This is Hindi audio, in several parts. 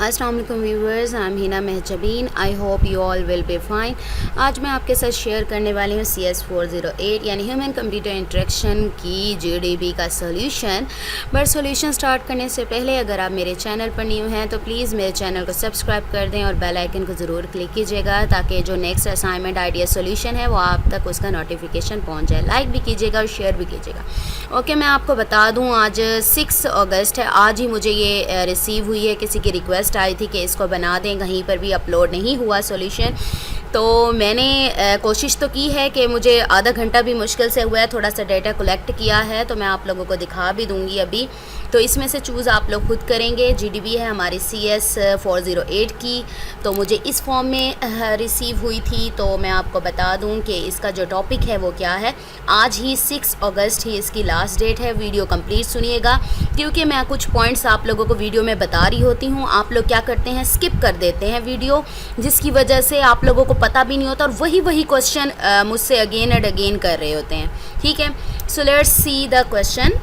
अस्सलाम वालेकुम viewers, I am Hina Mahjabeen. I hope you all will be fine. आज मैं आपके साथ शेयर करने वाली हूँ CS408 यानी ह्यूमन कंप्यूटर इंटरेक्शन की GDB का सोल्यूशन। बट सोल्यूशन स्टार्ट करने से पहले अगर आप मेरे चैनल पर न्यू हैं तो प्लीज़ मेरे चैनल को सब्सक्राइब कर दें और बेल आइकन को ज़रूर क्लिक कीजिएगा ताकि जो नेक्स्ट असाइनमेंट आइडिया सोल्यूशन है वो आप तक उसका नोटिफिकेशन पहुँच जाए। लाइक भी कीजिएगा और शेयर भी कीजिएगा। ओके, मैं आपको बता दूँ आज 6 अगस्त है। आज ही मुझे ये रिसीव हुई है, किसी की रिक्वेस्ट आई थी कि इसको बना दें, कहीं पर भी अपलोड नहीं हुआ सॉल्यूशन। तो मैंने कोशिश तो की है कि मुझे आधा घंटा भी मुश्किल से हुआ है, थोड़ा सा डेटा कलेक्ट किया है तो मैं आप लोगों को दिखा भी दूंगी अभी। तो इसमें से चूज़ आप लोग खुद करेंगे। GDB है हमारी CS408 की, तो मुझे इस फॉर्म में रिसीव हुई थी। तो मैं आपको बता दूं कि इसका जो टॉपिक है वो क्या है। आज ही 6 अगस्त ही इसकी लास्ट डेट है। वीडियो कंप्लीट सुनिएगा क्योंकि मैं कुछ पॉइंट्स आप लोगों को वीडियो में बता रही होती हूँ। आप लोग क्या करते हैं, स्किप कर देते हैं वीडियो, जिसकी वजह से आप लोगों को पता भी नहीं होता और वही क्वेश्चन मुझसे अगेन एंड अगेन कर रहे होते हैं। ठीक है, so let's see the question.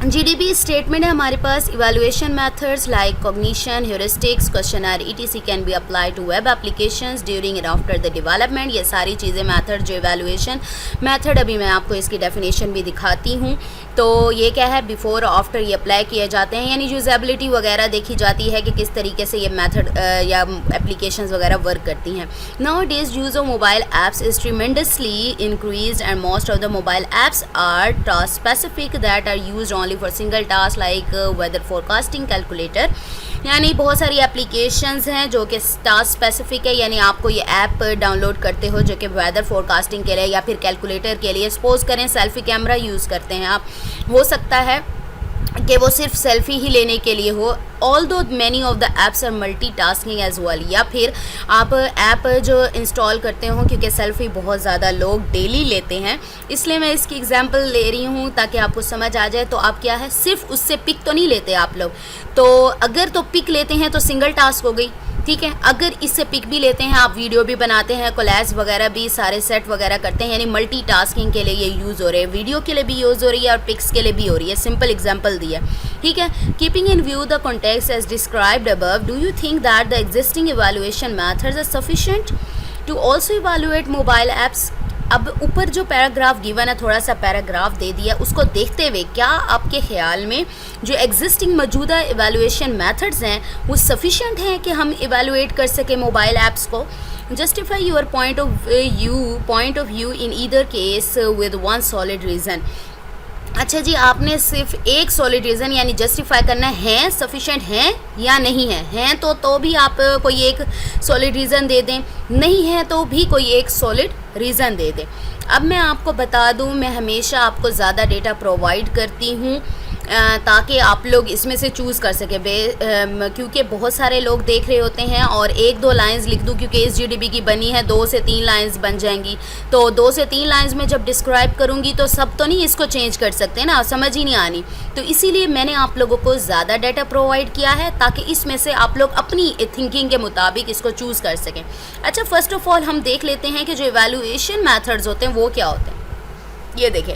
GDB statement है हमारे पास। Evaluation methods like cognition, heuristics, questionnaire ETC can be apply to web applications during and after the development. ये सारी चीज़ें मेथड जो इवैल्यूएशन मेथड, अभी मैं आपको इसकी डेफिनेशन भी दिखाती हूँ। तो ये क्या है, बिफोर और आफ्टर ये अप्लाई किए जाते हैं, यानी यूजेबिलिटी वगैरह देखी जाती है कि किस तरीके से ये मेथड या एप्लीकेशंस वगैरह वर्क करती हैं। Nowadays use of mobile apps is tremendously increased and most of the mobile apps are task specific that are used only for single task like weather forecasting calculator. यानी बहुत सारी एप्लीकेशंस हैं जो कि टास्क स्पेसिफिक है, यानी आपको ये ऐप डाउनलोड करते हो जो कि वेदर फोरकास्टिंग के लिए या फिर कैलकुलेटर के लिए। सपोज करें सेल्फी कैमरा यूज़ करते हैं आप, हो सकता है कि वो सिर्फ सेल्फी ही लेने के लिए हो। Although many of the apps are multitasking as well. या फिर आप ऐप जो इंस्टॉल करते हो, क्योंकि सेल्फी बहुत ज़्यादा लोग डेली लेते हैं, इसलिए मैं इसकी एग्जांपल ले रही हूँ ताकि आपको समझ आ जाए। तो आप क्या है, सिर्फ उससे पिक तो नहीं लेते आप लोग, तो अगर तो पिक लेते हैं तो सिंगल टास्क हो गई। ठीक है, अगर इससे पिक भी लेते हैं, आप वीडियो भी बनाते हैं, कोलैज वगैरह भी सारे सेट वगैरह करते हैं, यानी मल्टीटास्किंग के लिए ये यूज़ हो रहे हैं। वीडियो के लिए भी यूज़ हो रही है और पिक्स के लिए भी हो रही है। सिंपल एग्जांपल दिया। ठीक है, keeping in view the context as described above, do you think that the existing evaluation methods are sufficient to also evaluate mobile apps. अब ऊपर जो पैराग्राफ गिवन है, थोड़ा सा पैराग्राफ दे दिया, उसको देखते हुए क्या आपके ख्याल में जो एग्जिस्टिंग मौजूदा इवैल्यूएशन मेथड्स हैं वो सफिशिएंट हैं कि हम इवैल्यूएट कर सकें मोबाइल ऐप्स को। Justify your point of view in either case with one solid reason. अच्छा जी, आपने सिर्फ एक सॉलिड रीज़न यानी जस्टिफाई करना है सफिशेंट हैं या नहीं है। हैं तो भी आप कोई एक सॉलिड रीज़न दे दें, नहीं है तो भी कोई एक सॉलिड रीज़न दे दें। अब मैं आपको बता दूं, मैं हमेशा आपको ज़्यादा डेटा प्रोवाइड करती हूँ ताकि आप लोग इसमें से चूज़ कर सकें। क्योंकि बहुत सारे लोग देख रहे होते हैं और 1-2 लाइंस लिख दूं, क्योंकि इस GDB की बनी है 2 से 3 लाइंस बन जाएंगी। तो 2 से 3 लाइंस में जब डिस्क्राइब करूंगी तो सब तो नहीं इसको चेंज कर सकते ना, समझ ही नहीं आनी। तो इसीलिए मैंने आप लोगों को ज़्यादा डाटा प्रोवाइड किया है ताकि इसमें से आप लोग अपनी थिंकिंग के मुताबिक इसको चूज़ कर सकें। अच्छा, फर्स्ट ऑफ ऑल हम देख लेते हैं कि जो इवैल्यूएशन मैथड्स होते हैं वो क्या होते हैं। ये देखें,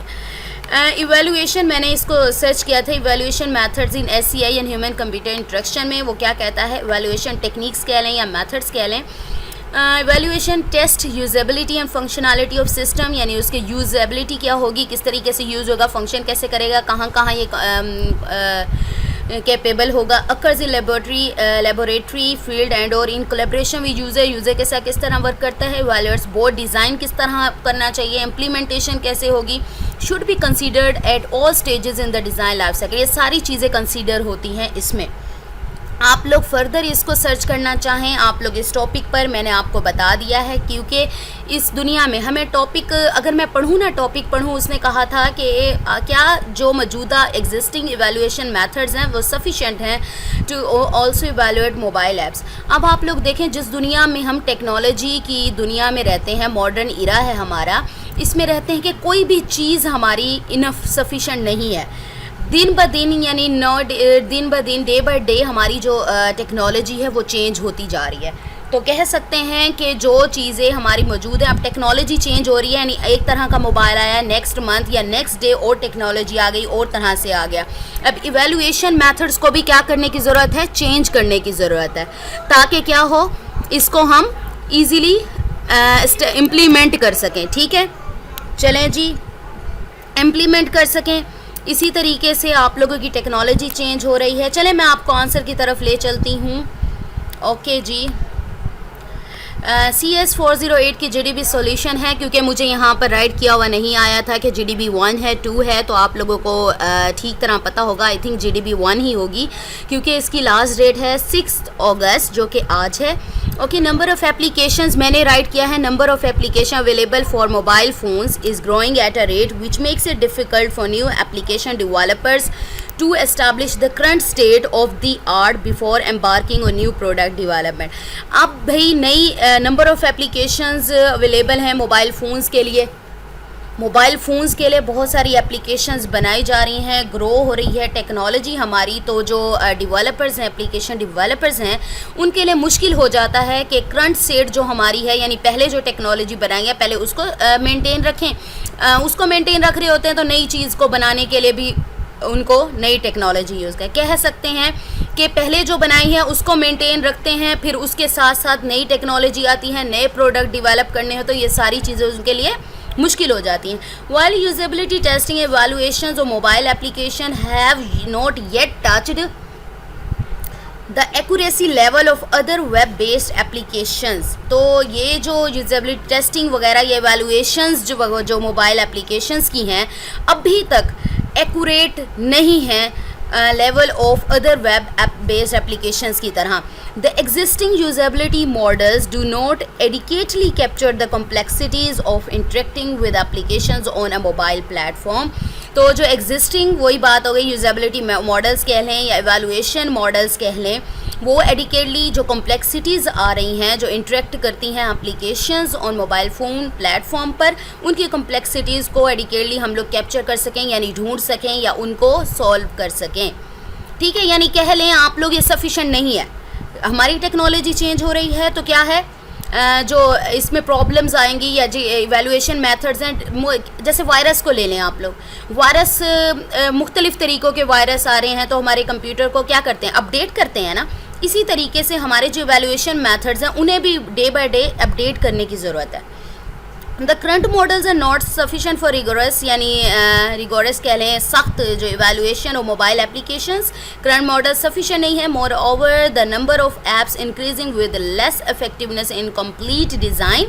इवैल्यूएशन मैंने इसको सर्च किया था, evaluation methods in SCI and human computer interaction में। वो क्या कहता है, इवैल्यूएशन टेक्निक्स कह लें या मेथड्स कह लें। Evaluation test usability and functionality of system, यानी उसके यूजेबिलिटी क्या होगी, किस तरीके से यूज़ होगा, फंक्शन कैसे करेगा, कहाँ ये कैपेबल होगा। Occurs in laboratory field and और इन कोलैबोरेशन विद यूज़र के साथ किस तरह वर्क करता है। इवैल्यूएट्स बोर्ड डिज़ाइन किस तरह करना चाहिए, इम्प्लीमेंटेशन कैसे होगी, should be considered at all stages in the design life cycle. ये सारी चीज़ें कंसीडर होती हैं इसमें। आप लोग फर्दर इसको सर्च करना चाहें, आप लोग इस टॉपिक पर मैंने आपको बता दिया है, क्योंकि इस दुनिया में हमें टॉपिक, अगर मैं पढ़ूँ ना, टॉपिक पढ़ूँ, उसने कहा था कि क्या जो मौजूदा एग्जिस्टिंग इवैल्यूएशन मेथड्स हैं वो सफिशेंट हैं to also evaluate mobile apps. अब आप लोग देखें, जिस दुनिया में हम टेक्नोलॉजी की दुनिया में रहते हैं, मॉडर्न इरा है हमारा, इसमें रहते हैं कि कोई भी चीज़ हमारी इनफ सफिशेंट नहीं है। दिन ब दिन यानी दिन ब दिन डे बाय डे हमारी जो टेक्नोलॉजी है वो चेंज होती जा रही है। तो कह सकते हैं कि जो चीज़ें हमारी मौजूद हैं, अब टेक्नोलॉजी चेंज हो रही है, यानी एक तरह का मोबाइल आया, नेक्स्ट मंथ या नेक्स्ट डे और टेक्नोलॉजी आ गई और तरह से आ गया। अब इवैल्यूएशन मेथड्स को भी क्या करने की ज़रूरत है, चेंज करने की ज़रूरत है, ताकि क्या हो, इसको हम ईज़िली इम्प्लीमेंट कर सकें। ठीक है, चलें जी, इम्प्लीमेंट कर सकें। इसी तरीके से आप लोगों की टेक्नोलॉजी चेंज हो रही है। चलें मैं आपको आंसर की तरफ ले चलती हूँ। ओके जी, CS408 की GDB सॉल्यूशन है, क्योंकि मुझे यहाँ पर राइट किया हुआ नहीं आया था कि GDB 1 है 2 है, तो आप लोगों को ठीक तरह पता होगा। आई थिंक GDB 1 ही होगी, क्योंकि इसकी लास्ट डेट है 6 अगस्त जो कि आज है। ओके, नंबर ऑफ़ एप्लीकेशंस मैंने राइट किया है, number of application available for mobile phones is growing at a rate which makes it difficult for new application developers to establish the current state of the art before embarking on new product development। अब भाई नई नंबर ऑफ़ एप्लीकेशंस अवेलेबल हैं मोबाइल फ़ोन्स के लिए। मोबाइल फ़ोन्स के लिए बहुत सारी एप्लीकेशंस बनाई जा रही हैं, ग्रो हो रही है टेक्नोलॉजी हमारी। तो जो डेवलपर्स हैं, एप्लीकेशन डेवलपर्स हैं, उनके लिए मुश्किल हो जाता है कि करंट स्टेट जो हमारी है, यानी पहले जो टेक्नोलॉजी बनाई है पहले उसको मेंटेन रखें। उसको मेंटेन रख रहे होते हैं तो नई चीज़ को बनाने के लिए भी उनको नई टेक्नोलॉजी यूज़ करें। कह सकते हैं कि पहले जो बनाई है उसको मेंटेन रखते हैं, फिर उसके साथ साथ नई टेक्नोलॉजी आती है, नए प्रोडक्ट डेवलप करने हो, तो ये सारी चीज़ें उनके लिए मुश्किल हो जाती हैं। वाइल यूजेबिलिटी टेस्टिंग एवैल्यूएशंस और mobile application have not yet touched the accuracy level of other web based applications. तो ये जो यूजेबिलिटी टेस्टिंग वगैरह, ये एवैल्यूएशंस जो मोबाइल एप्लीकेशंस की हैं, अभी तक एक्यूरेट नहीं है level of other web based applications की तरह। The existing usability models do not adequately capture the complexities of interacting with applications on a mobile platform. तो जो एग्जिस्टिंग, वही बात हो गई, यूजेबिलिटी मॉडल्स कह लें या एवैल्यूएशन मॉडल्स कह लें, वो एडिकेटली जो कॉम्प्लेक्सिटीज़ आ रही हैं, जो इंटरेक्ट करती हैं applications on mobile phone platform पर, उनकी कॉम्प्लेक्सिटीज़ को एडिकेटली हम लोग कैप्चर कर सकें, यानी ढूंढ सकें या उनको सॉल्व कर सकें। ठीक है, यानी कह लें आप लोग ये सफिशेंट नहीं है। हमारी टेक्नोलॉजी चेंज हो रही है तो क्या है, जो इसमें प्रॉब्लम्स आएंगी या जी इवैल्यूएशन मेथड्स हैं। जैसे वायरस को ले लें आप लोग, वायरस मुख्तलिफ़ तरीक़ों के वायरस आ रहे हैं, तो हमारे कंप्यूटर को क्या करते हैं, अपडेट करते हैं ना। इसी तरीके से हमारे जो इवैल्यूएशन मेथड्स हैं उन्हें भी डे बाय डे अपडेट करने की ज़रूरत है। The current models are not sufficient for rigorous, यानी रिगोरस कह लें सख्त जो इवैल्यूएशन और mobile applications, current model sufficient नहीं है। Moreover the number of apps increasing with less effectiveness in complete design,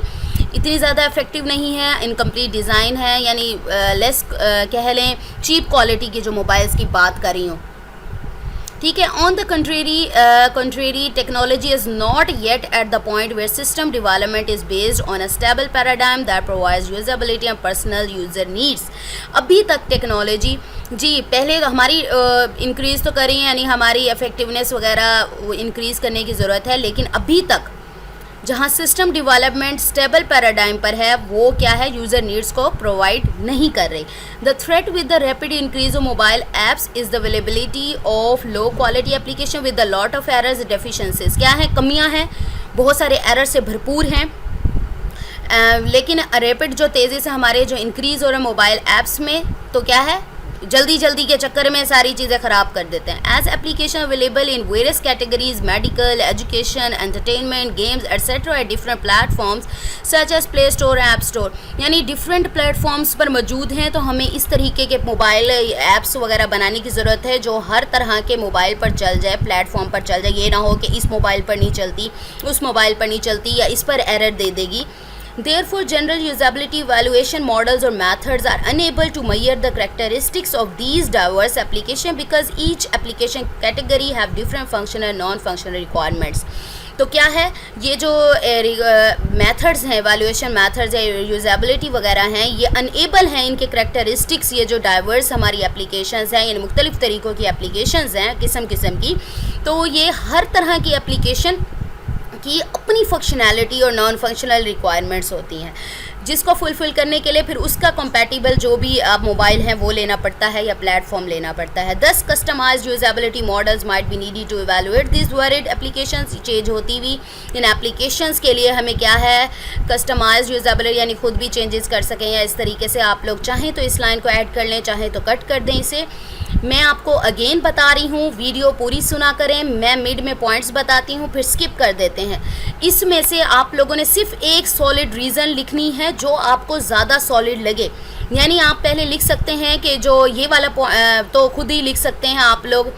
इतनी ज़्यादा इफेक्टिव नहीं है, इनकम्प्लीट डिज़ाइन है, यानी लेस कह लें चीप क्वालिटी के जो मोबाइल्स की बात कर रही हूँ। ठीक है, on the contrary technology is not yet at the point where system development is based on a stable paradigm that provides usability and personal user needs. अभी तक टेक्नोलॉजी जी पहले तो हमारी इंक्रीज़ तो करी है, यानी हमारी इफेक्टिवनेस वगैरह इंक्रीज़ करने की ज़रूरत है, लेकिन अभी तक जहाँ सिस्टम डेवलपमेंट स्टेबल पैराडाइम पर है, वो क्या है, यूज़र नीड्स को प्रोवाइड नहीं कर रही। The threat with the rapid increase of mobile apps is the availability of low quality application with the lot of errors deficiencies. क्या है, कमियां हैं, बहुत सारे एरर से भरपूर हैं। लेकिन रैपिड जो तेज़ी से हमारे जो इंक्रीज़ हो रहे मोबाइल एप्स में, तो क्या है, जल्दी जल्दी के चक्कर में सारी चीज़ें ख़राब कर देते हैं। As application available in various categories, medical, education, entertainment, games etcetera at different platforms such as play store, app store, यानी डिफरेंट प्लेटफॉर्म्स पर मौजूद हैं। तो हमें इस तरीके के मोबाइल ऐप्स वगैरह बनाने की ज़रूरत है जो हर तरह के मोबाइल पर चल जाए, प्लेटफॉर्म पर चल जाए। ये ना हो कि इस मोबाइल पर नहीं चलती, उस मोबाइल पर नहीं चलती, या इस पर एरर दे देगी। Therefore, general usability evaluation models or methods are unable to measure the characteristics of these diverse applications because each application category have different functional and non-functional requirements। तो क्या है, ये जो मेथड्स हैं, एवैल्यूएशन मेथड्स है, यूजेबिलिटी वगैरह हैं, ये अनएबल हैं, इनके करैक्टरिस्टिक्स, ये जो डाइवर्स हमारी एप्लीकेशंस हैं, यानी मुख्तलिफ़ तरीक़ों की एप्लीकेशंस हैं, किस्म की, तो ये हर तरह की एप्लीकेशन की अपनी फंक्शनैलिटी और नॉन फंक्शनल रिक्वायरमेंट्स होती हैं। जिसको फुलफ़िल करने के लिए फिर उसका कंपैटिबल जो भी आप मोबाइल हैं वो लेना पड़ता है या प्लेटफॉर्म लेना पड़ता है। 10 customized usability models might be needed to evaluate this varied applications. Change होती हुई इन एप्लीकेशंस के लिए हमें क्या है, कस्टमाइज्ड यूजेबिलिटी यानी खुद भी चेंजेस कर सकें, या इस तरीके से आप लोग चाहें तो इस लाइन को ऐड कर लें, चाहें तो कट कर दें इसे। मैं आपको अगेन बता रही हूँ, वीडियो पूरी सुना करें, मैं मिड में पॉइंट्स बताती हूँ फिर स्किप कर देते हैं। इसमें से आप लोगों ने सिर्फ एक सॉलिड रीज़न लिखनी है जो आपको ज़्यादा सॉलिड लगे। यानी आप पहले लिख सकते हैं कि जो ये वाला तो खुद ही लिख सकते हैं आप लोग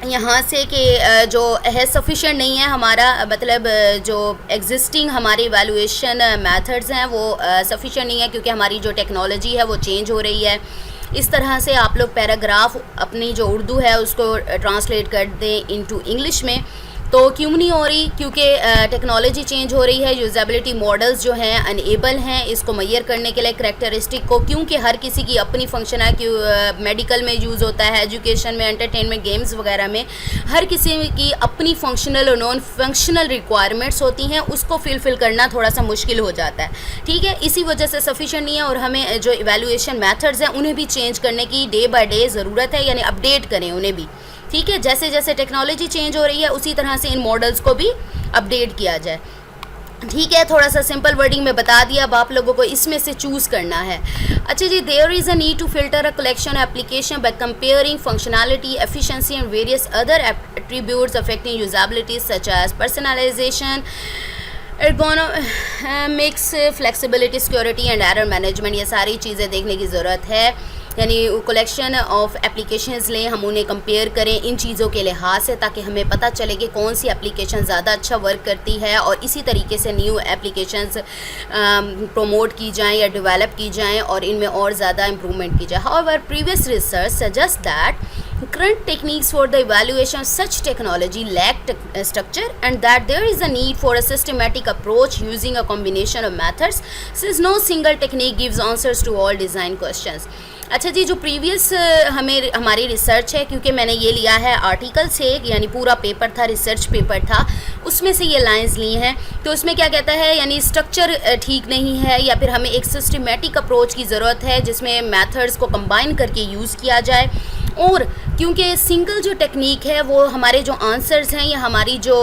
यहाँ से कि जो है सफिशिएंट नहीं है हमारा, मतलब जो एग्जिस्टिंग हमारे इवैल्यूएशन मेथड्स हैं वो सफिशिएंट नहीं है क्योंकि हमारी जो टेक्नोलॉजी है वो चेंज हो रही है। इस तरह से आप लोग पैराग्राफ अपनी जो उर्दू है उसको ट्रांसलेट कर दें इनटू इंग्लिश में। तो क्यों नहीं हो रही, क्योंकि टेक्नोलॉजी चेंज हो रही है, यूजेबिलिटी मॉडल्स जो हैं अनएबल हैं इसको मैयर करने के लिए करैक्टरिस्टिक को, क्योंकि हर किसी की अपनी फंक्शन है कि मेडिकल में यूज़ होता है, एजुकेशन में, एंटरटेनमेंट, गेम्स वगैरह में हर किसी की अपनी फंक्शनल और नॉन फंक्शनल रिक्वायरमेंट्स होती हैं, उसको फिल करना थोड़ा सा मुश्किल हो जाता है। ठीक है, इसी वजह से सफिशिएंट नहीं है और हमें जो इवैल्यूएशन मेथड्स हैं उन्हें भी चेंज करने की डे बाय डे ज़रूरत है, यानी अपडेट करें उन्हें भी। ठीक है, जैसे जैसे टेक्नोलॉजी चेंज हो रही है उसी तरह से इन मॉडल्स को भी अपडेट किया जाए। ठीक है, थोड़ा सा सिंपल वर्डिंग में बता दिया, अब आप लोगों को इसमें से चूज़ करना है। अच्छा जी, there is a need to filter a collection application by comparing functionality, efficiency and various other attributes affecting usability such as personalisation, ergonomics, flexibility, security and error management. ये सारी चीज़ें देखने की ज़रूरत है। यानी कलेक्शन ऑफ एप्लीकेशंस लें, हम उन्हें कंपेयर करें इन चीज़ों के लिहाज से ताकि हमें पता चले कि कौन सी एप्लीकेशन ज़्यादा अच्छा वर्क करती है और इसी तरीके से न्यू एप्लीकेशंस प्रमोट की जाएं या डेवलप की जाएं और इनमें और ज़्यादा इम्प्रूवमेंट की जाए। However previous research suggest that current techniques for the evaluation of such technology lack structure and that there is a need for a systematic approach using a combination of methods since no single technique gives answers to all design questions। अच्छा जी, जो प्रीवियस हमारी रिसर्च है, क्योंकि मैंने ये लिया है आर्टिकल से, यानी पूरा पेपर था, रिसर्च पेपर था, उसमें से ये लाइंस ली हैं। तो उसमें क्या कहता है, यानी स्ट्रक्चर ठीक नहीं है या फिर हमें एक सिस्टमेटिक अप्रोच की ज़रूरत है जिसमें मेथड्स को कंबाइन करके यूज़ किया जाए। और क्योंकि सिंगल जो टेक्निक है वो हमारे जो आंसर्स हैं या हमारी जो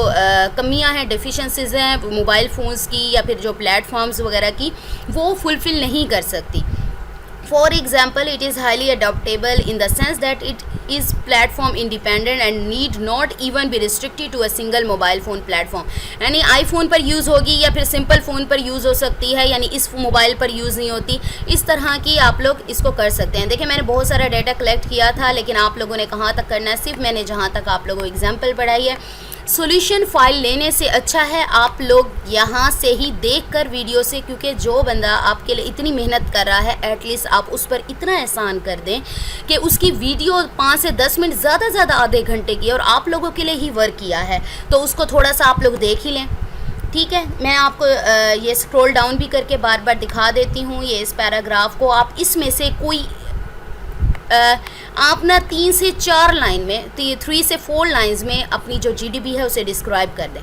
कमियां हैं, डेफिशिएंसीज हैं मोबाइल फ़ोन्स की या फिर जो प्लेटफॉर्म्स वगैरह की, वो फुलफ़िल नहीं कर सकती। For example, it is highly adaptable in the sense that it is platform independent and need not even be restricted to a single mobile phone platform। यानी आईफोन पर यूज़ होगी या फिर सिंपल फ़ोन पर यूज़ हो सकती है, यानी इस मोबाइल पर यूज़ नहीं होती। इस तरह की आप लोग इसको कर सकते हैं। देखिए, मैंने बहुत सारा डाटा कलेक्ट किया था, लेकिन आप लोगों ने कहाँ तक करना है, सिर्फ मैंने जहाँ तक आप लोगों को एग्जाम्पल पढ़ाई है। सॉल्यूशन फाइल लेने से अच्छा है आप लोग यहाँ से ही देखकर वीडियो से, क्योंकि जो बंदा आपके लिए इतनी मेहनत कर रहा है एटलीस्ट आप उस पर इतना एहसान कर दें कि उसकी वीडियो 5 से 10 मिनट ज़्यादा आधे घंटे की और आप लोगों के लिए ही वर्क किया है, तो उसको थोड़ा सा आप लोग देख ही लें। ठीक है, मैं आपको ये स्क्रॉल डाउन भी करके बार बार दिखा देती हूँ ये इस पैराग्राफ को। आप इसमें से कोई आप ना 3 से 4 लाइन में, 3 से 4 लाइंस में अपनी जो जीडीपी है उसे डिस्क्राइब कर दें।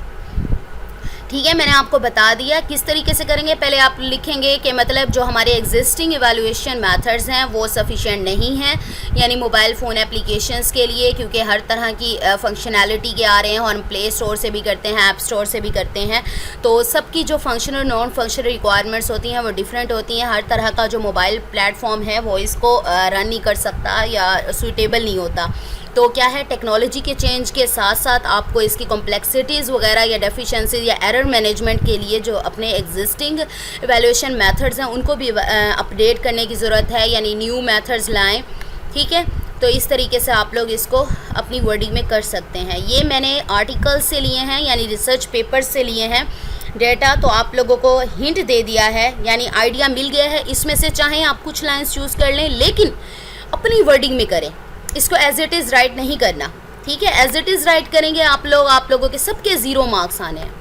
ठीक है, मैंने आपको बता दिया किस तरीके से करेंगे। पहले आप लिखेंगे कि मतलब जो हमारे एग्जिस्टिंग इवैल्यूएशन मेथड्स हैं वो सफिशिएंट नहीं हैं, यानी मोबाइल फ़ोन एप्लीकेशंस के लिए, क्योंकि हर तरह की फंक्शनैलिटी के आ रहे हैं और हम प्ले स्टोर से भी करते हैं, ऐप स्टोर से भी करते हैं, तो सबकी जो फंक्शनल नॉन फंक्शनल रिक्वायरमेंट्स होती हैं वो डिफरेंट होती हैं। हर तरह का जो मोबाइल प्लेटफॉर्म है वो इसको रन नहीं कर सकता या सूटेबल नहीं होता। तो क्या है, टेक्नोलॉजी के चेंज के साथ साथ आपको इसकी कॉम्प्लेक्सिटीज़ वगैरह या डेफिशिएंसीज या एरर मैनेजमेंट के लिए जो अपने एग्जिस्टिंग इवैल्यूएशन मेथड्स हैं उनको भी अपडेट करने की ज़रूरत है, यानी न्यू मेथड्स लाएं। ठीक है, तो इस तरीके से आप लोग इसको अपनी वर्डिंग में कर सकते हैं। ये मैंने आर्टिकल से लिए हैं, यानी रिसर्च पेपर से लिए हैं डेटा, तो आप लोगों को हिंट दे दिया है, यानी आइडिया मिल गया है। इसमें से चाहें आप कुछ लाइन्स चूज़ कर लें, लेकिन अपनी वर्डिंग में करें, इसको एज इट इज़ राइट नहीं करना। ठीक है, एज इट इज़ राइट करेंगे आप लोगों के सबके 0 मार्क्स आने हैं।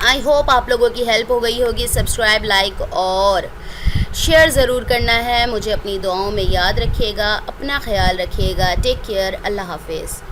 आई होप आप लोगों की हेल्प हो गई होगी। सब्सक्राइब, लाइक और शेयर ज़रूर करना है। मुझे अपनी दुआओं में याद रखिएगा, अपना ख्याल रखिएगा। टेक केयर, अल्लाह हाफिज़।